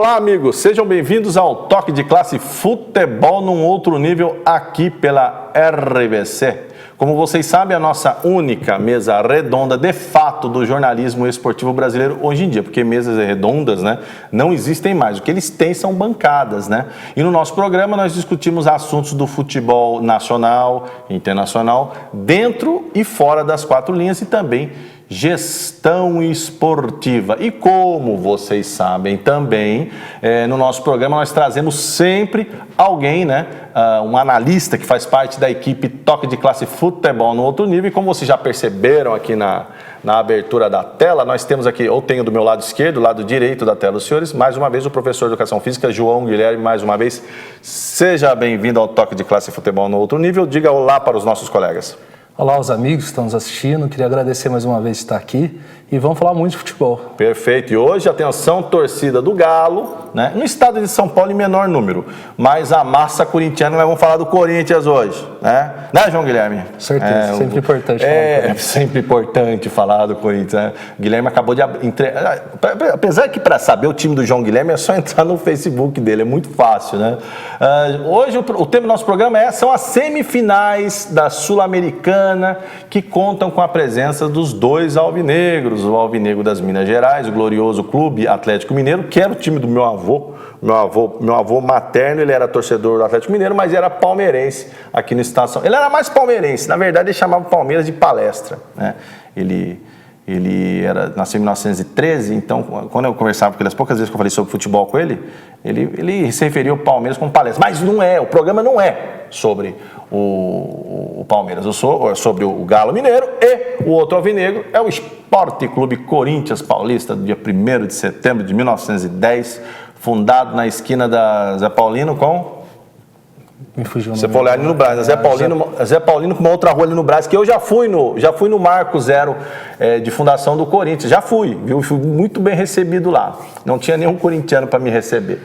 Olá, amigos, sejam bem-vindos ao Toque de Classe Futebol num outro nível aqui pela RBC. Como vocês sabem, a nossa única mesa redonda, de fato, do jornalismo esportivo brasileiro hoje em dia, porque mesas redondas, né, não existem mais. O que eles têm são bancadas, né? E no nosso programa nós discutimos assuntos do futebol nacional, internacional, dentro e fora das quatro linhas e também gestão esportiva. E como vocês sabem também, no nosso programa nós trazemos sempre alguém, né, um analista que faz parte da equipe Toque de Classe Futebol no outro nível. E como vocês já perceberam aqui na abertura da tela, nós temos aqui, eu tenho do meu lado esquerdo, lado direito da tela dos senhores, mais uma vez o professor de Educação Física, João Guilherme, mais uma vez. Seja bem-vindo ao Toque de Classe Futebol no outro nível. Diga olá para os nossos colegas. Olá aos amigos que estão nos assistindo, queria agradecer mais uma vez de estar aqui e vamos falar muito de futebol. Perfeito, e hoje, atenção, torcida do Galo, né? No estado de São Paulo em menor número, mas a massa corintiana, nós vamos falar do Corinthians hoje, né? Né, João Guilherme? Certeza, sempre importante falar do Corinthians. Sempre importante falar do Corinthians, né? O Guilherme acabou de apesar que para saber o time do João Guilherme é só entrar no Facebook dele, é muito fácil, né? Hoje o tema do nosso programa são as semifinais da Sul-Americana, que contam com a presença dos dois alvinegros, o alvinegro das Minas Gerais, o glorioso Clube Atlético Mineiro, que era o time do meu avô. Meu avô materno, ele era torcedor do Atlético Mineiro, mas era palmeirense aqui no estado. Ele era mais palmeirense, na verdade ele chamava Palmeiras de Palestra, né? Ele nasceu em 1913, então quando eu conversava com ele, as poucas vezes que eu falei sobre futebol com ele, ele se referia ao Palmeiras como Palestra. Mas não é, o programa não é sobre o Palmeiras, eu sou sobre o Galo Mineiro, e o outro alvinegro é o Esporte Clube Corinthians Paulista, do dia 1º de setembro de 1910, fundado na esquina da Zé Paulino com... Me fugiu o nome. Você for olhar ali no Brás, Zé Paulino com uma outra rua ali no Brás, que eu já fui no Marco Zero de fundação do Corinthians, já fui, viu? Fui muito bem recebido lá, não tinha nenhum corintiano para me receber,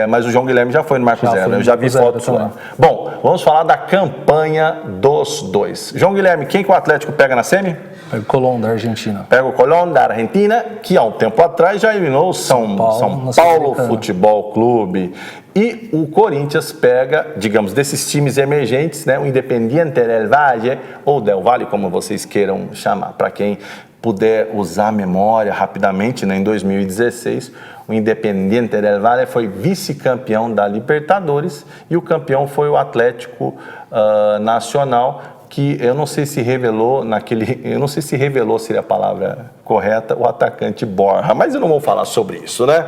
mas o João Guilherme já foi no Marco Zero, eu já vi fotos lá. Bom, vamos falar da campanha dos dois. João Guilherme, quem que o Atlético pega na semi? Pega o Colón da Argentina. Pega o Colón da Argentina, que há um tempo atrás já eliminou o São Paulo Futebol Clube. E o Corinthians pega, digamos, desses times emergentes, né, o Independiente del Valle, ou Del Valle, como vocês queiram chamar, para quem puder usar a memória rapidamente, né, em 2016, o Independiente del Valle foi vice-campeão da Libertadores e o campeão foi o Atlético Nacional, que eu não sei se revelou seria a palavra correta, o atacante Borja, mas eu não vou falar sobre isso, né?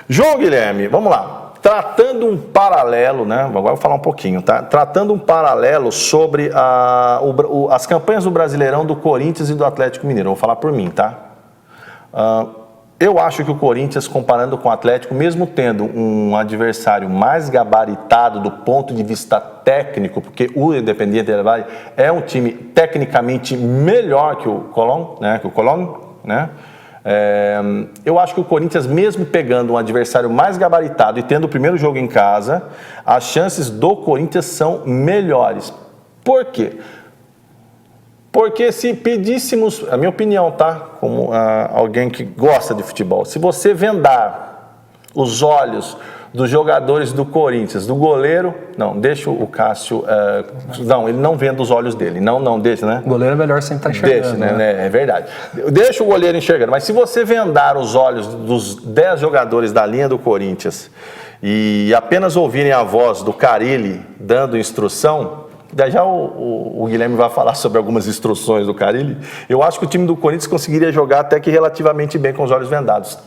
João Guilherme, vamos lá. Tratando um paralelo, né? Agora eu vou falar um pouquinho, tá? Tratando um paralelo sobre as campanhas do Brasileirão do Corinthians e do Atlético Mineiro. Eu vou falar por mim, tá? Eu acho que o Corinthians, comparando com o Atlético, mesmo tendo um adversário mais gabaritado do ponto de vista técnico, porque o Independiente del Valle é um time tecnicamente melhor que o Colón, né? Eu acho que o Corinthians, mesmo pegando um adversário mais gabaritado e tendo o primeiro jogo em casa, as chances do Corinthians são melhores. Por quê? Porque se pedíssemos, a minha opinião, tá? Como alguém que gosta de futebol, se você vendar os olhos dos jogadores do Corinthians, do goleiro, não, deixa o Cássio, não, ele não venda os olhos dele, não deixa, né? O goleiro é melhor sem estar enxergando. Deixa, né? É verdade. Deixa o goleiro enxergando, mas se você vendar os olhos dos 10 jogadores da linha do Corinthians e apenas ouvirem a voz do Carille dando instrução, já o Guilherme vai falar sobre algumas instruções do Carille. Eu acho que o time do Corinthians conseguiria jogar até que relativamente bem com os olhos vendados.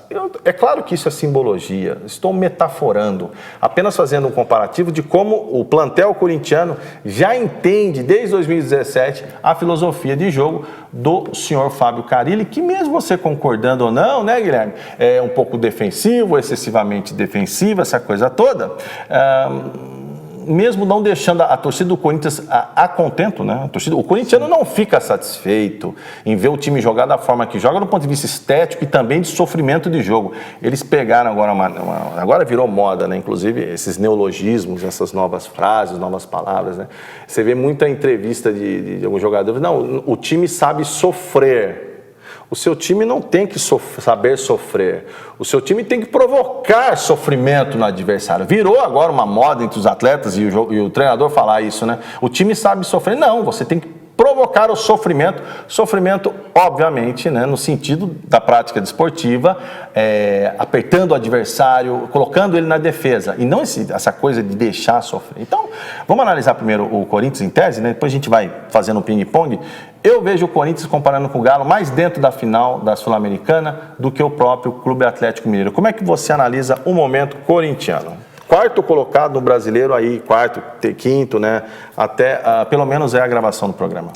É claro que isso é simbologia, estou metaforando, apenas fazendo um comparativo de como o plantel corintiano já entende desde 2017 a filosofia de jogo do senhor Fábio Carille, que mesmo você concordando ou não, né, Guilherme, é um pouco defensivo, excessivamente defensivo, essa coisa toda, mesmo não deixando a torcida do Corinthians a contento, né? O corintiano não fica satisfeito em ver o time jogar da forma que joga, do ponto de vista estético e também de sofrimento de jogo. Eles pegaram agora virou moda, né? Inclusive esses neologismos, essas novas frases, novas palavras, né? Você vê muita entrevista de alguns jogadores, não, o time sabe sofrer. O seu time não tem que saber sofrer. O seu time tem que provocar sofrimento no adversário. Virou agora uma moda entre os atletas e o treinador falar isso, né? O time sabe sofrer. Não, você tem que provocar o sofrimento. Sofrimento, obviamente, né, no sentido da prática desportiva, apertando o adversário, colocando ele na defesa. E não essa coisa de deixar sofrer. Então, vamos analisar primeiro o Corinthians em tese, né? Depois a gente vai fazendo um ping-pong. Eu vejo o Corinthians comparando com o Galo mais dentro da final da Sul-Americana do que o próprio Clube Atlético Mineiro. Como é que você analisa o momento corintiano? Quarto colocado no brasileiro aí, quarto, quinto, né? Até, pelo menos é a gravação do programa.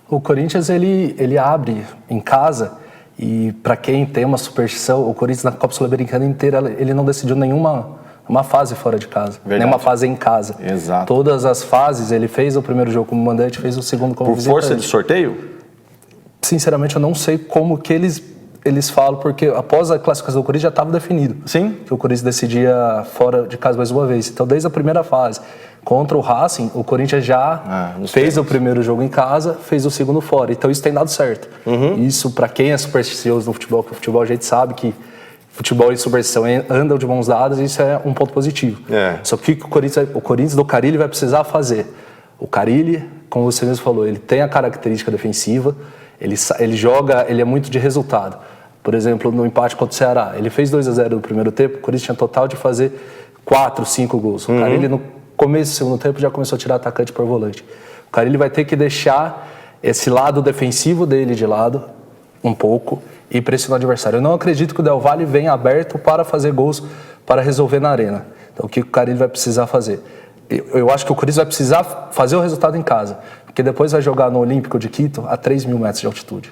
O Corinthians, ele abre em casa e para quem tem uma superstição, o Corinthians na Copa Sul-Americana inteira, ele não decidiu nenhuma fase fora de casa, nenhuma fase em casa. Exato. Todas as fases, ele fez o primeiro jogo como mandante, fez o segundo como visitante. Por força de sorteio? Sinceramente, eu não sei como que eles falam, porque após a classificação do Corinthians já estava definido. Sim. Que o Corinthians decidia fora de casa mais uma vez. Então, desde a primeira fase, contra o Racing, o Corinthians já fez o primeiro jogo em casa, fez o segundo fora. Então, isso tem dado certo. Isso, para quem é supersticioso no futebol, porque o futebol a gente sabe que futebol e superstição andam de mãos dadas, e isso é um ponto positivo. Só que o Corinthians do Carille vai precisar fazer? O Carille, como você mesmo falou, ele tem a característica defensiva, ele joga, ele é muito de resultado. Por exemplo, no empate contra o Ceará, ele fez 2-0 no primeiro tempo, o Corinthians tinha total de fazer 4, 5 gols. O Carille, no começo do segundo tempo, já começou a tirar atacante por volante. O Carille vai ter que deixar esse lado defensivo dele de lado, um pouco, e pressionar o adversário. Eu não acredito que o Del Valle venha aberto para fazer gols, para resolver na arena. Então, o que o Carille vai precisar fazer? Eu acho que o Corinthians vai precisar fazer o resultado em casa, porque depois vai jogar no Olímpico de Quito a 3.000 metros de altitude,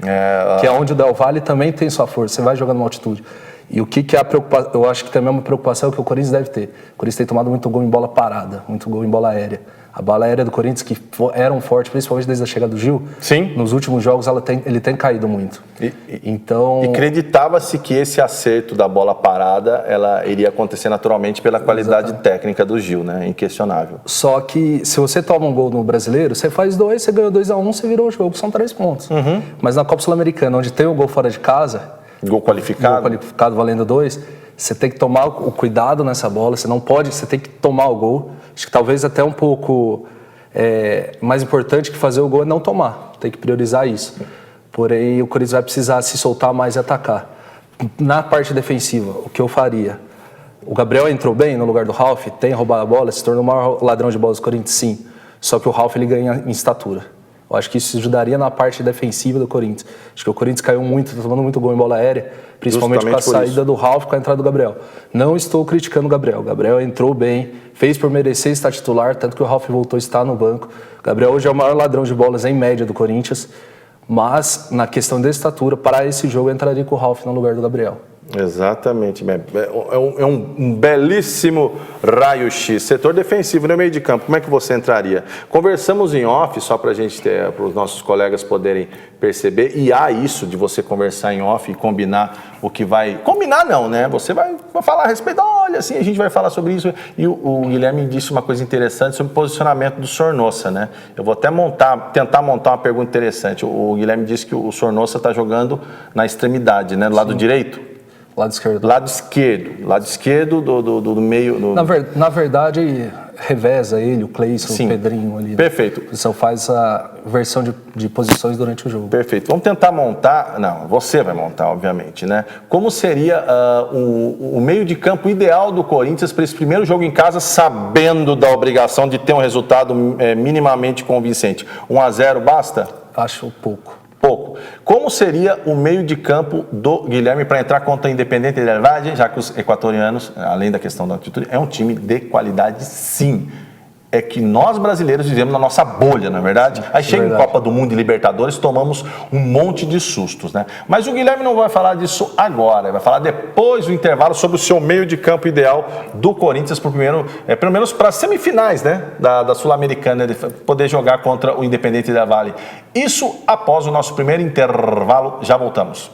que é onde o Del Valle também tem sua força. Você vai jogar numa altitude. E o que é a preocupação? Eu acho que também é uma preocupação que o Corinthians deve ter. O Corinthians tem tomado muito gol em bola parada, muito gol em bola aérea. A bola aérea do Corinthians, que era um forte, principalmente desde a chegada do Gil, sim, nos últimos jogos ele tem caído muito. Então, e acreditava-se que esse acerto da bola parada ela iria acontecer naturalmente pela qualidade técnica do Gil, né? Inquestionável. Só que se você toma um gol no Brasileiro, você faz 2, você ganhou 2-1, você virou o jogo, são 3 pontos. Mas na Copa Sul-Americana, onde tem o gol fora de casa, gol qualificado valendo 2, você tem que tomar o cuidado nessa bola, você tem que tomar o gol. Acho que talvez até um pouco mais importante que fazer o gol é não tomar, tem que priorizar isso. Porém, o Corinthians vai precisar se soltar mais e atacar. Na parte defensiva, o que eu faria? O Gabriel entrou bem no lugar do Ralf, tem roubado a bola, se tornou o maior ladrão de bola do Corinthians, sim. Só que o Ralf ele ganha em estatura. Eu acho que isso ajudaria na parte defensiva do Corinthians. Acho que o Corinthians caiu muito, tomando muito gol em bola aérea, principalmente com a saída do Ralf, com a entrada do Gabriel. Não estou criticando o Gabriel. O Gabriel entrou bem, fez por merecer estar titular, tanto que o Ralf voltou a estar no banco. O Gabriel hoje é o maior ladrão de bolas em média do Corinthians, mas na questão de estatura, para esse jogo, eu entraria com o Ralf no lugar do Gabriel. Exatamente, é um belíssimo raio-x. Setor defensivo no meio de campo, como é que você entraria? Conversamos em off, só para a gente ter, para os nossos colegas poderem perceber, e há isso de você conversar em off e combinar o que vai... Combinar não, né? Você vai falar a respeito, olha, assim, a gente vai falar sobre isso. E o Guilherme disse uma coisa interessante sobre o posicionamento do Sornosa, né? Eu vou até tentar montar uma pergunta interessante. O Guilherme disse que o Sornosa está jogando na extremidade, né? Do lado direito? Lado esquerdo. Lado esquerdo do meio... Na verdade, reveza ele, o Cleison, o Pedrinho ali. Perfeito. Né? Só faz a versão de posições durante o jogo. Perfeito. Vamos tentar montar... Não, você vai montar, obviamente, né? Como seria o meio de campo ideal do Corinthians para esse primeiro jogo em casa, sabendo da obrigação de ter um resultado minimamente convincente? 1-0 basta? Acho pouco. Como seria o meio de campo do Guilherme para entrar contra o Independiente del Valle, já que os equatorianos, além da questão da altitude, é um time de qualidade, sim. É que nós brasileiros vivemos na nossa bolha, não é verdade? Aí chega em Copa do Mundo e Libertadores, tomamos um monte de sustos, né? Mas o Guilherme não vai falar disso agora, vai falar depois do intervalo sobre o seu meio de campo ideal do Corinthians para o primeiro, pelo menos para as semifinais, né? Da Sul-Americana, de poder jogar contra o Independiente del Valle. Isso após o nosso primeiro intervalo, já voltamos.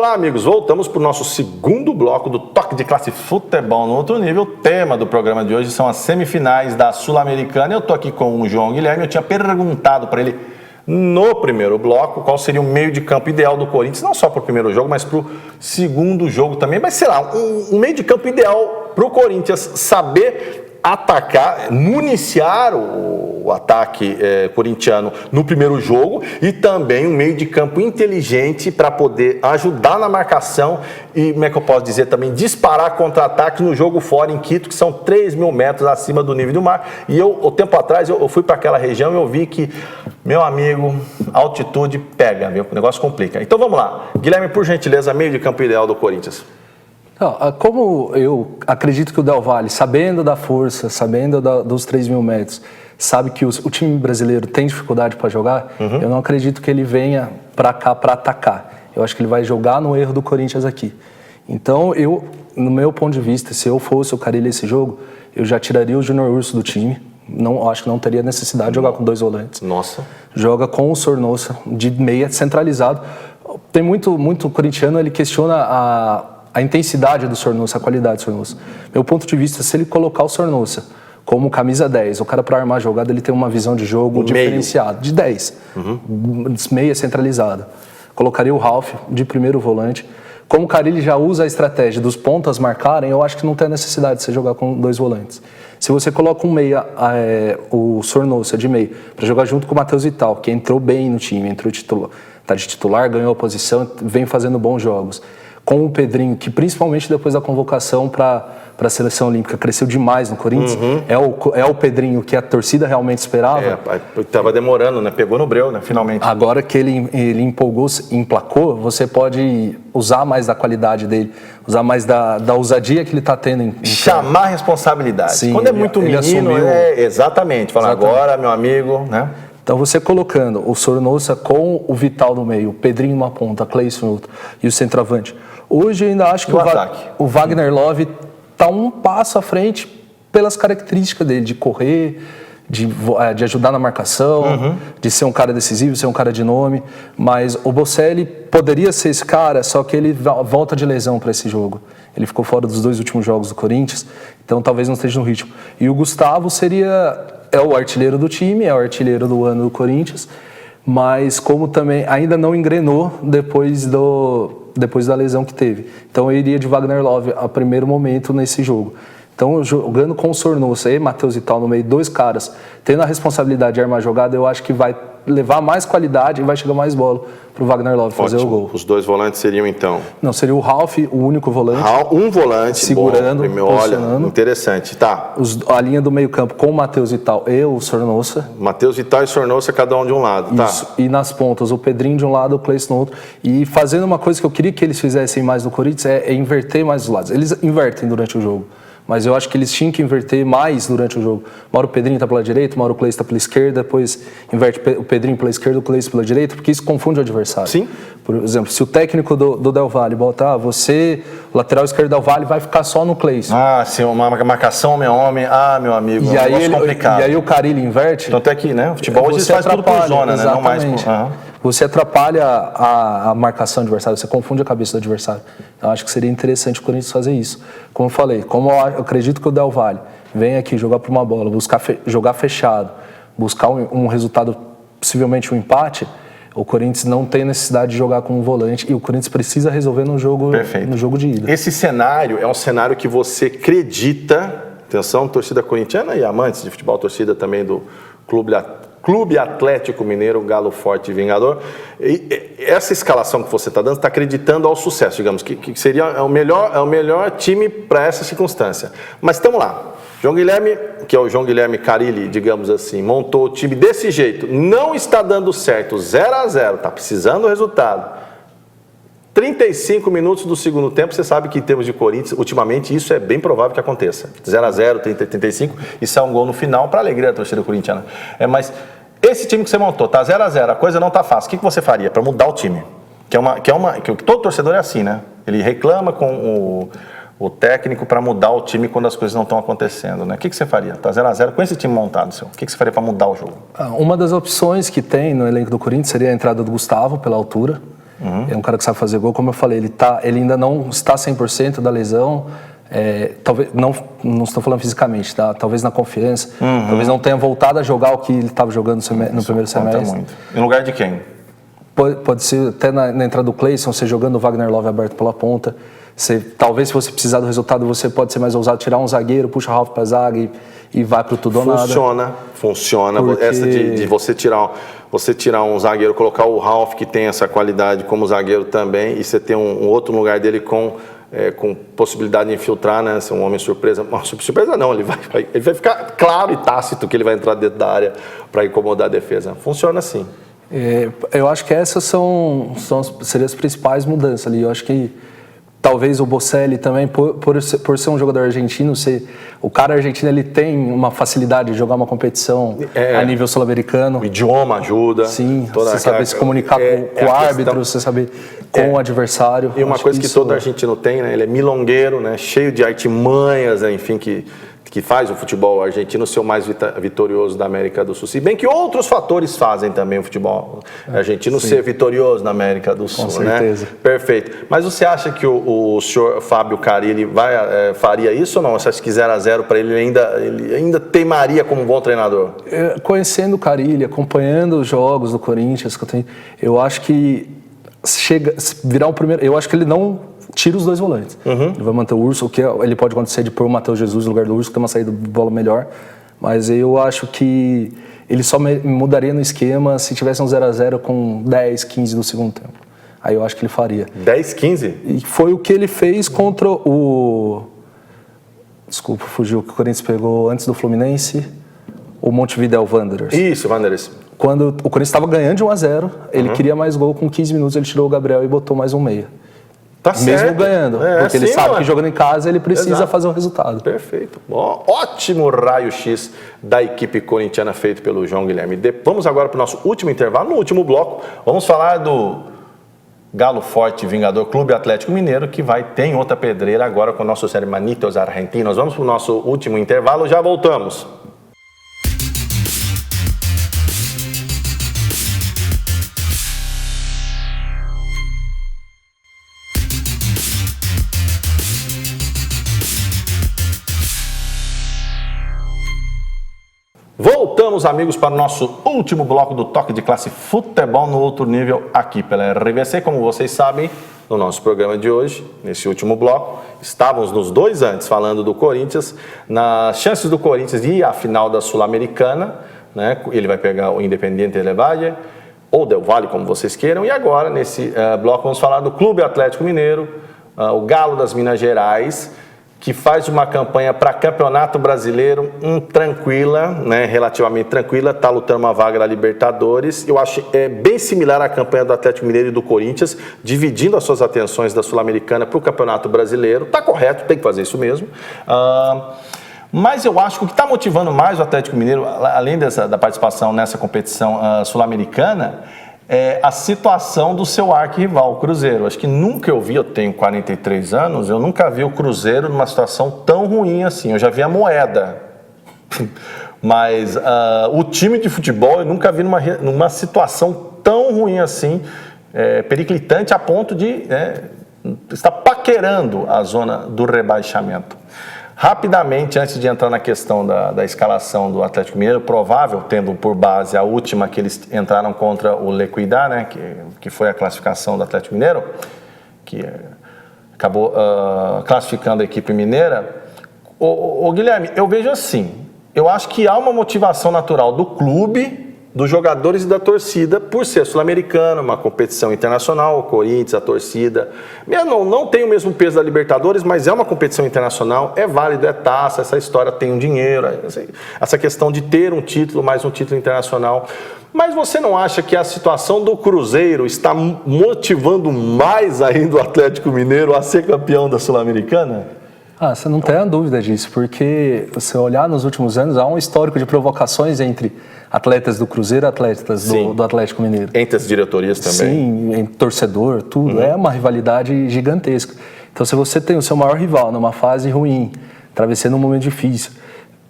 Olá, amigos. Voltamos para o nosso segundo bloco do Toque de Classe Futebol no Outro Nível. O tema do programa de hoje são as semifinais da Sul-Americana. Eu estou aqui com o João Guilherme. Eu tinha perguntado para ele no primeiro bloco qual seria o meio de campo ideal do Corinthians, não só para o primeiro jogo, mas para o segundo jogo também. Mas, sei lá, um meio de campo ideal para o Corinthians saber atacar, municiar o ataque corintiano no primeiro jogo e também um meio de campo inteligente para poder ajudar na marcação e, como é que eu posso dizer, também disparar contra-ataque no jogo fora em Quito, que são 3.000 metros acima do nível do mar. E eu, o tempo atrás, eu fui para aquela região e eu vi que, meu amigo, altitude pega, viu? O negócio complica. Então vamos lá. Guilherme, por gentileza, meio de campo ideal do Corinthians. Como eu acredito que o Del Valle, sabendo da força, sabendo dos 3.000 metros, sabe que o time brasileiro tem dificuldade para jogar, eu não acredito que ele venha para cá para atacar. Eu acho que ele vai jogar no erro do Corinthians aqui. Então, no meu ponto de vista, se eu fosse o Carille esse jogo, eu já tiraria o Júnior Urso do time. Acho que não teria necessidade de jogar com 2 volantes. Nossa. Joga com o Sornosa, de meia, centralizado. Tem muito corintiano, ele questiona a intensidade do Sornosa, a qualidade do Sornosa. Meu ponto de vista, se ele colocar o Sornosa como camisa 10, o cara para armar a jogada, ele tem uma visão de jogo diferenciada, de 10, meia centralizada. Colocaria o Ralf de primeiro volante. Como o Carille já usa a estratégia dos pontas marcarem, eu acho que não tem a necessidade de você jogar com 2 volantes. Se você coloca um meia, o Sornosa de meio, para jogar junto com o Matheus Vital, que entrou bem no time, está de titular, ganhou a posição, vem fazendo bons jogos. Com o Pedrinho, que principalmente depois da convocação para a Seleção Olímpica cresceu demais no Corinthians, é o Pedrinho que a torcida realmente esperava. Estava demorando, né? Pegou no breu, né? Finalmente. Agora que ele emplacou, você pode usar mais da qualidade dele, usar mais da ousadia que ele está tendo. Chamar a responsabilidade. Sim, quando é muito menino, exatamente. Falar agora, meu amigo, né? Então, você colocando o Sornosa com o Vital no meio, o Pedrinho numa ponta, Cleison no outro e o centroavante. Hoje eu ainda acho que o Wagner Love está um passo à frente pelas características dele, de correr, de ajudar na marcação, de ser um cara decisivo, ser um cara de nome. Mas o Bocelli poderia ser esse cara, só que ele volta de lesão para esse jogo. Ele ficou fora dos 2 últimos jogos do Corinthians, então talvez não esteja no ritmo. E o Gustavo é o artilheiro do time, é o artilheiro do ano do Corinthians, mas como também ainda não engrenou depois da lesão que teve. Então eu iria de Wagner Love a primeiro momento nesse jogo. Então, jogando com o Sornosa e Matheus e tal no meio, 2 caras, tendo a responsabilidade de armar a jogada, eu acho que vai levar mais qualidade e vai chegar mais bola para o Wagner Love fazer o gol. Os 2 volantes seriam, então? Não, seria o Ralf, o único volante. Um volante, segurando, posicionando. Olha, interessante, tá. A linha do meio campo com o Matheus e tal e o Sornosa. Matheus e tal e Sornosa, cada um de um lado, tá. Isso. E nas pontas, o Pedrinho de um lado, o Cleison no outro. E fazendo uma coisa que eu queria que eles fizessem mais no Corinthians é inverter mais os lados. Eles invertem durante o jogo. Mas eu acho que eles tinham que inverter mais durante o jogo. Uma hora o Pedrinho está pela direita, uma hora o Cleison está pela esquerda, depois inverte o Pedrinho pela esquerda, o Cleison pela direita, porque isso confunde o adversário. Sim. Por exemplo, se o técnico do Del Valle botar, você, o lateral esquerdo do Del Valle, vai ficar só no Cleison. Se uma marcação homem-homem, meu amigo, e aí complicado. E aí o Carille inverte. Tanto é que, né, o futebol hoje faz tudo por zona, né? Não mais por... Você atrapalha a marcação do adversário, você confunde a cabeça do adversário. Eu acho que seria interessante o Corinthians fazer isso. Como eu falei, como eu acredito que o Del Valle vem aqui jogar por uma bola, jogar fechado, buscar um resultado, possivelmente um empate, o Corinthians não tem necessidade de jogar com um volante e o Corinthians precisa resolver no jogo de ida. Esse cenário é um cenário que você acredita, atenção, torcida corintiana e amantes de futebol, torcida também do Clube Atlético Mineiro, Galo Forte e Vingador. E essa escalação que você está dando, está acreditando ao sucesso, digamos, que seria o melhor time para essa circunstância. Mas estamos lá. João Guilherme, que é o João Guilherme Carille, digamos assim, montou o time desse jeito. Não está dando certo, 0-0, está precisando do resultado. 35 minutos do segundo tempo, você sabe que em termos de Corinthians, ultimamente isso é bem provável que aconteça. 0-0, 35, isso é um gol no final para a alegria da torcida corintiana. Mas esse time que você montou, tá 0-0, a coisa não tá fácil. O que você faria para mudar o time? Que todo torcedor é assim, né? Ele reclama com o técnico para mudar o time quando as coisas não estão acontecendo, né? O que você faria? Tá 0-0 com esse time montado, seu. O que você faria para mudar o jogo? Uma das opções que tem no elenco do Corinthians seria a entrada do Gustavo pela altura. É um cara que sabe fazer gol, como eu falei, ele ainda não está 100% da lesão. Talvez não estou falando fisicamente, tá? Talvez na confiança, talvez não tenha voltado a jogar o que ele estava jogando no primeiro semestre. Muito. Em lugar de quem? Pode ser até na entrada do Cleison, você jogando o Wagner Love aberto pela ponta. Talvez se você precisar do resultado, você pode ser mais ousado, tirar um zagueiro, puxa o Ralf para a zaga e vai para o tudo ou nada. Funciona. Porque... Essa de você tirar um zagueiro, colocar o Ralf, que tem essa qualidade como zagueiro também, e você ter um outro lugar dele com possibilidade de infiltrar, né? Ser um homem surpresa. Surpresa não, ele vai ficar claro e tácito que ele vai entrar dentro da área para incomodar a defesa. Funciona assim. Eu acho que essas seriam as principais mudanças ali. Eu acho que talvez o Bocelli também, por ser um jogador argentino, o cara argentino ele tem uma facilidade de jogar uma competição a nível sul-americano. O idioma ajuda. Sim, você saber se comunicar com o árbitro, você saber com o adversário. E uma coisa que todo argentino tem, né? Ele é milongueiro, né? Cheio de artimanhas, né? Enfim, que faz o futebol argentino ser o mais vitorioso da América do Sul. Se bem que outros fatores fazem também o futebol argentino ser vitorioso na América do Sul, com certeza. Né? Perfeito. Mas você acha que o senhor Fábio Carille faria isso ou não? Você acha que 0-0 para ele ainda teimaria como um bom treinador? Conhecendo o Carille, acompanhando os jogos do Corinthians, eu acho que virar o primeiro... Eu acho que ele não tira os dois volantes. Ele vai manter o Urso, o que ele pode acontecer de pôr o Matheus Jesus no lugar do Urso, que tem uma saída de bola melhor. Mas eu acho que ele só mudaria no esquema se tivesse um 0-0 com 10, 15 do segundo tempo. Aí eu acho que ele faria. 10, 15? E foi o que ele fez contra o... Desculpa, fugiu, que o Corinthians pegou antes do Fluminense, o Montevideo Wanderers. Isso, Wanderers. Quando o Corinthians estava ganhando de 1-0, ele queria mais gol, com 15 minutos ele tirou o Gabriel e botou mais um meia. Tá mesmo certo. Ganhando, porque ele sabe que jogando em casa ele precisa fazer um resultado. Perfeito. Ótimo raio-x da equipe corintiana feito pelo João Guilherme. Vamos agora para o nosso último intervalo. No último bloco, vamos falar do Galo Forte Vingador Clube Atlético Mineiro, que tem outra pedreira agora com nossos hermanitos argentinos. Vamos para o nosso último intervalo, já voltamos. Voltamos, amigos, para o nosso último bloco do Toque de Classe Futebol no Outro Nível, aqui pela RVC. Como vocês sabem, no nosso programa de hoje, nesse último bloco, estávamos nos dois antes falando do Corinthians, nas chances do Corinthians de ir à final da Sul-Americana, né? Ele vai pegar o Independiente Del Valle ou Del Valle, como vocês queiram. E agora, nesse bloco, vamos falar do Clube Atlético Mineiro, o Galo das Minas Gerais, que faz uma campanha para Campeonato Brasileiro tranquila, né, relativamente tranquila, está lutando uma vaga da Libertadores. Eu acho bem similar à campanha do Atlético Mineiro e do Corinthians, dividindo as suas atenções da Sul-Americana para o Campeonato Brasileiro. Está correto, tem que fazer isso mesmo. Mas eu acho que o que está motivando mais o Atlético Mineiro, além da participação nessa competição sul-americana, é a situação do seu arquirrival, o Cruzeiro. Acho que nunca eu tenho 43 anos, eu nunca vi o Cruzeiro numa situação tão ruim assim. Eu já vi a Moeda, mas o time de futebol eu nunca vi numa situação tão ruim assim, periclitante a ponto de estar paquerando a zona do rebaixamento. Rapidamente, antes de entrar na questão da escalação do Atlético Mineiro, provável, tendo por base a última que eles entraram contra o Liquidar, né, que foi a classificação do Atlético Mineiro, que acabou classificando a equipe mineira. Ô Guilherme, eu vejo assim, eu acho que há uma motivação natural do clube, dos jogadores e da torcida, por ser sul-americano, uma competição internacional, o Corinthians, a torcida, não tem o mesmo peso da Libertadores, mas é uma competição internacional, é válido, é taça, essa história tem um dinheiro, essa questão de ter um título, mais um título internacional. Mas você não acha que a situação do Cruzeiro está motivando mais ainda o Atlético Mineiro a ser campeão da Sul-Americana? Você não tem a dúvida disso, porque se olhar nos últimos anos, há um histórico de provocações entre atletas do Cruzeiro e atletas do Atlético Mineiro. Entre as diretorias também. Sim, entre torcedor, tudo. É uma rivalidade gigantesca. Então, se você tem o seu maior rival numa fase ruim, atravessando um momento difícil,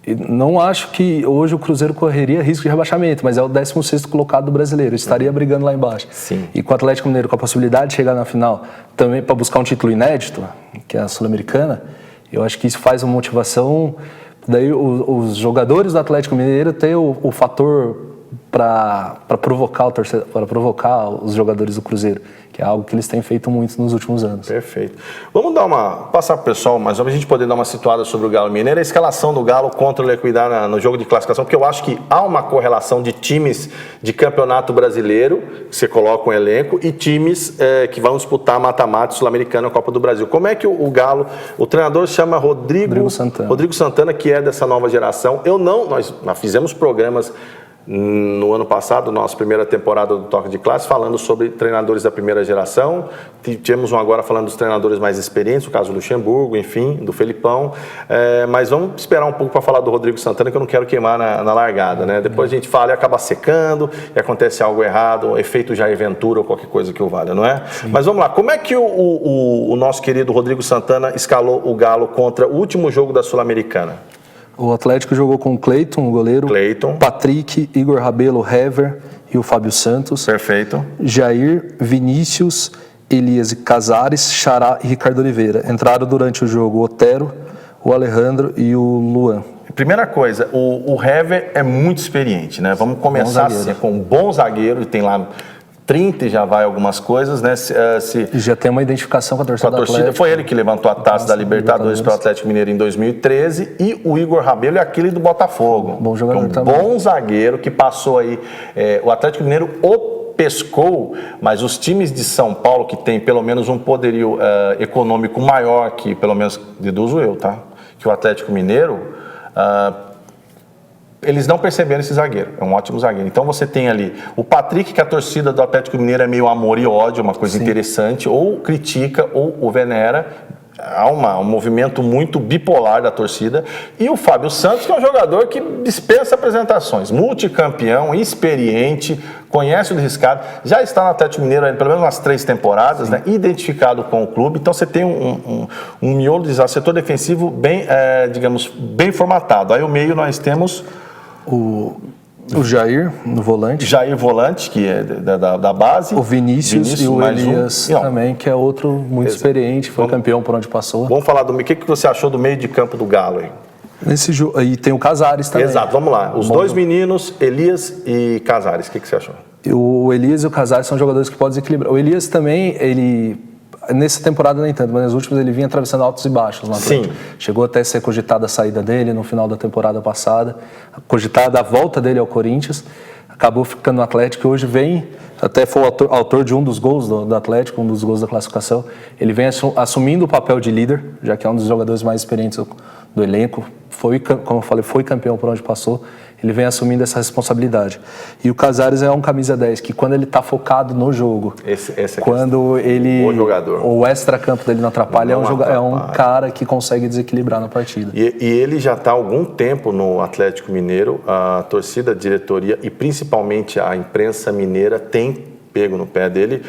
E não acho que hoje o Cruzeiro correria risco de rebaixamento, mas é o 16º colocado do brasileiro, estaria brigando lá embaixo. Sim. E com o Atlético Mineiro com a possibilidade de chegar na final também para buscar um título inédito, que é a Sul-Americana, eu acho que isso faz uma motivação. Daí os jogadores do Atlético Mineiro têm o fator para provocar o torcedor, para provocar os jogadores do Cruzeiro, que é algo que eles têm feito muito nos últimos anos. Perfeito. Vamos passar para o pessoal, mas a gente poder dar uma situada sobre o Galo Mineiro, a escalação do Galo contra o Liquidar no jogo de classificação, porque eu acho que há uma correlação de times de campeonato brasileiro, que você coloca um elenco, e times que vão disputar mata-mata Sul-Americana, a Copa do Brasil. Como é que o Galo, o treinador chama Rodrigo Santana, que é dessa nova geração. Nós fizemos programas no ano passado, nossa primeira temporada do Toque de Classe, falando sobre treinadores da primeira geração. Tivemos um agora falando dos treinadores mais experientes, o caso do Luxemburgo, enfim, do Felipão. Mas vamos esperar um pouco para falar do Rodrigo Santana, que eu não quero queimar na largada, né? Depois a gente fala e acaba secando, e acontece algo errado, efeito Jair Ventura ou qualquer coisa que o valha, não é? Sim. Mas vamos lá, como é que o nosso querido Rodrigo Santana escalou o Galo contra o último jogo da Sul-Americana? O Atlético jogou com o Cleiton, o goleiro, Patrick, Igor Rabelo, Hever e o Fábio Santos. Perfeito. Jair, Vinícius, Elias e Casares, Xará e Ricardo Oliveira. Entraram durante o jogo o Otero, o Alejandro e o Luan. Primeira coisa, o Hever é muito experiente, né? Vamos começar assim, com um bom zagueiro, e tem lá 30 e já vai algumas coisas, né? Já tem uma identificação com a torcida do Atlético. Foi ele que levantou a taça da Libertadores para o Atlético Mineiro em 2013, e o Igor Rabelo é aquele do Botafogo. Bom jogador também. Bom zagueiro que passou aí. O Atlético Mineiro pescou, mas os times de São Paulo, que tem pelo menos um poderio econômico maior que, pelo menos, deduzo eu, tá? Que o Atlético Mineiro... eles não perceberam esse zagueiro, é um ótimo zagueiro. Então você tem ali o Patrick, que a torcida do Atlético Mineiro é meio amor e ódio, uma coisa interessante, ou critica ou o venera. Há um movimento muito bipolar da torcida. E o Fábio Santos, que é um jogador que dispensa apresentações, multicampeão, experiente, conhece o riscado, já está no Atlético Mineiro pelo menos umas 3 temporadas, né, identificado com o clube. Então você tem um miolo de setor defensivo bem, digamos, bem formatado. Aí o meio nós temos o Jair, no volante. Jair volante, que é da base. O Vinícius e o Elias também, que é outro muito experiente, foi campeão por onde passou. Vamos falar do meio. O que você achou do meio de campo do Galo aí? Nesse jogo aí tem o Casares também. Exato, vamos lá. Os dois meninos, Elias e Casares, o que você achou? O Elias e o Casares são jogadores que podem desequilibrar. O Elias também, nessa temporada nem tanto, mas nas últimas ele vinha atravessando altos e baixos no Atlético. Sim. Chegou até a ser cogitada a saída dele no final da temporada passada, cogitada a volta dele ao Corinthians, acabou ficando no Atlético e hoje vem, até foi o autor de um dos gols do Atlético, um dos gols da classificação, ele vem assumindo o papel de líder, já que é um dos jogadores mais experientes do elenco, como eu falei, foi campeão por onde passou, ele vem assumindo essa responsabilidade. E o Casares é um camisa 10, que quando ele está focado no jogo, quando ele o extra-campo dele não atrapalha, é um cara que consegue desequilibrar na partida. E ele já está há algum tempo no Atlético Mineiro, a torcida, a diretoria e principalmente a imprensa mineira tem pego no pé dele.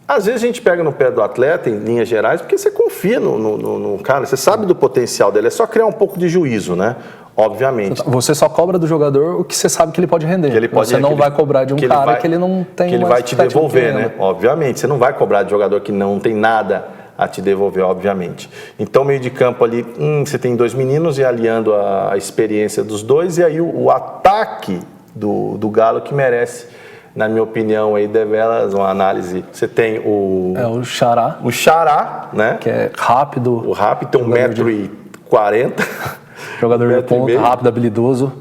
Às vezes a gente pega no pé do atleta, em linhas gerais, porque você confia no cara, você sabe do potencial dele, é só criar um pouco de juízo, né? Obviamente. Você só cobra do jogador o que você sabe que ele pode render. Você não vai cobrar de um cara que ele não tem... Que ele vai te devolver, né? Obviamente. Você não vai cobrar de jogador que não tem nada a te devolver, obviamente. Então, meio de campo ali, você tem 2 meninos e aliando a experiência dos dois, e aí o ataque do Galo que merece, na minha opinião, aí develas uma análise. Você tem o Xará. O Xará, né? Que é rápido. O rápido tem 1,40 m. Jogador de ponta, rápido, habilidoso.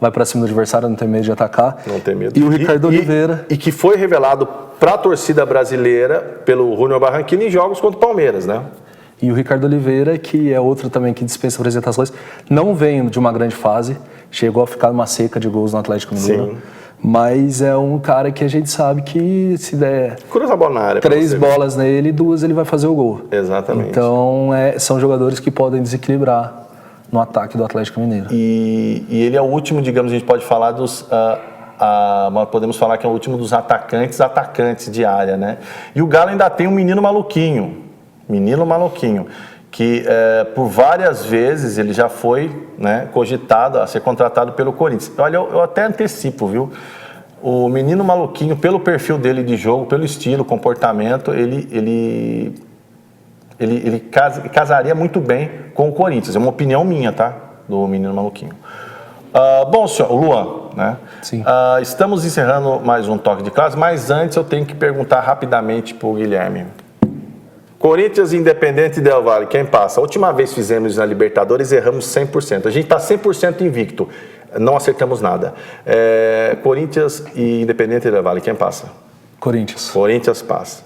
Vai para cima do adversário, não tem medo de atacar. Não tem medo. E o Ricardo Oliveira. E que foi revelado para a torcida brasileira pelo Júnior Barranquilla em jogos contra o Palmeiras, né? E o Ricardo Oliveira, que é outro também que dispensa apresentações, não vem de uma grande fase. Chegou a ficar numa seca de gols no Atlético Mineiro. Sim. Mas é um cara que a gente sabe que se der cruza a bola na área, 3 bolas nele, 2 ele vai fazer o gol. Exatamente. Então são jogadores que podem desequilibrar no ataque do Atlético Mineiro. E ele é o último, digamos, a gente pode falar dos... podemos falar que é o último dos atacantes de área, né? E o Galo ainda tem um menino maluquinho, que por várias vezes ele já foi, né, cogitado a ser contratado pelo Corinthians. Olha, eu até antecipo, viu? O menino maluquinho, pelo perfil dele de jogo, pelo estilo, comportamento, ele casaria muito bem com o Corinthians. É uma opinião minha, tá? Do menino maluquinho. Bom, senhor, o Luan, né? Sim. Estamos encerrando mais um Toque de Classe, mas antes eu tenho que perguntar rapidamente para o Guilherme. Corinthians e Independente Del Valle, quem passa? A última vez fizemos na Libertadores, erramos 100%. A gente está 100% invicto, não acertamos nada. Corinthians e Independente Del Valle, quem passa? Corinthians. Corinthians passa.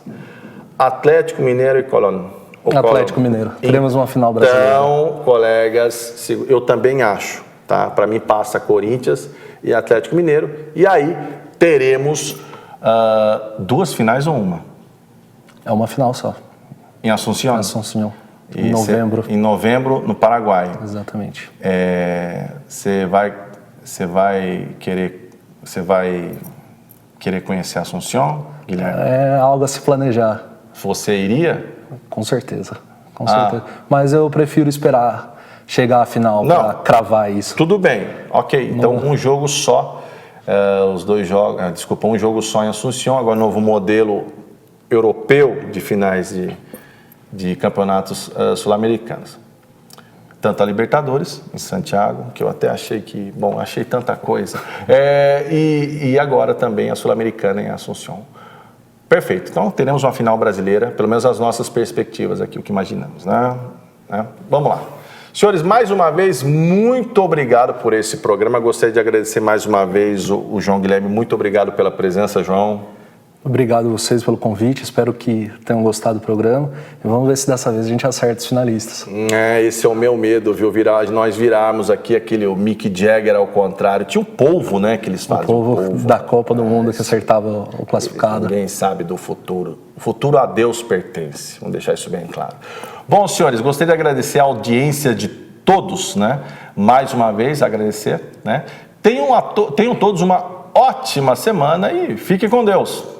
Atlético Mineiro e Colón. Atlético Mineiro. Teremos uma final brasileira. Então, colegas, eu também acho, tá? Para mim passa Corinthians e Atlético Mineiro. E aí teremos 2 finais ou uma? É uma final só. Em Assunção? Assunção. Em novembro. Em novembro, no Paraguai. Exatamente. Você vai querer conhecer Assunção, Guilherme? É algo a se planejar. Você iria? Com certeza. Com certeza. Mas eu prefiro esperar chegar à final para cravar isso. Tudo bem. Ok. Então, um jogo só. Os 2 jogos. Desculpa, um jogo só em Assunção. Agora, novo modelo europeu de finais de campeonatos sul-americanos. Tanto a Libertadores, em Santiago, que eu até achei achei tanta coisa. E agora também a Sul-Americana em Assunção. Perfeito. Então, teremos uma final brasileira, pelo menos as nossas perspectivas aqui, o que imaginamos, né? Vamos lá. Senhores, mais uma vez, muito obrigado por esse programa. Gostaria de agradecer mais uma vez o João Guilherme. Muito obrigado pela presença, João. Obrigado a vocês pelo convite, espero que tenham gostado do programa e vamos ver se dessa vez a gente acerta os finalistas. Esse é o meu medo, viu? Nós virarmos aqui o Mick Jagger ao contrário. Tinha o polvo, né, que eles fazem. O polvo da Copa do Mundo que acertava o classificado. Ninguém sabe do futuro. O futuro a Deus pertence, vamos deixar isso bem claro. Bom, senhores, gostaria de agradecer a audiência de todos, né? Mais uma vez, agradecer, né? Tenham todos uma ótima semana e fiquem com Deus.